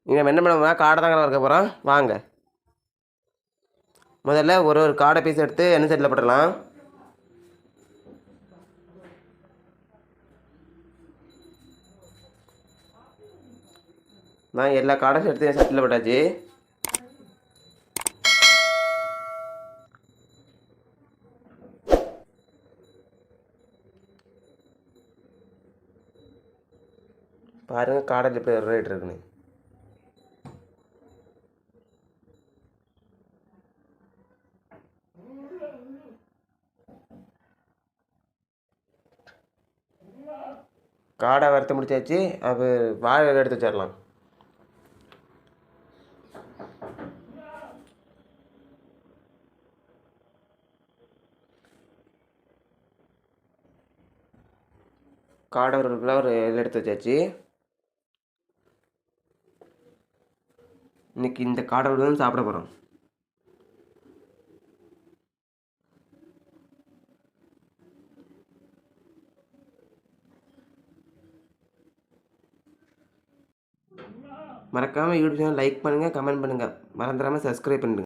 இங்கே என்ன பண்ண காடை தாங்க இருக்க போகிறோம். வாங்க முதல்ல ஒரு காடை பீஸ் எடுத்து எண்ணெய் சட்டியில் போட்டுடலாம். நான் எல்லா காடையும் எடுத்து என் சட்டியில் போட்டாச்சு. பாருங்கள் காடையில் எப்படி ரேட் இருக்குன்னு. காடை வறுத்து முடிச்சாச்சு. அது வாழை எடுத்து வச்சிடலாம். காடை ஒரு கிலோ எடுத்து வச்சாச்சு. இன்னைக்கு இந்த காடை தான் சாப்பிட போகிறோம். மறக்காமல் யூடியூப் சேனல் லைக் பண்ணுங்கள், கமெண்ட் பண்ணுங்கள், மறந்துடாமல் சப்ஸ்கிரைப் பண்ணுங்கள்.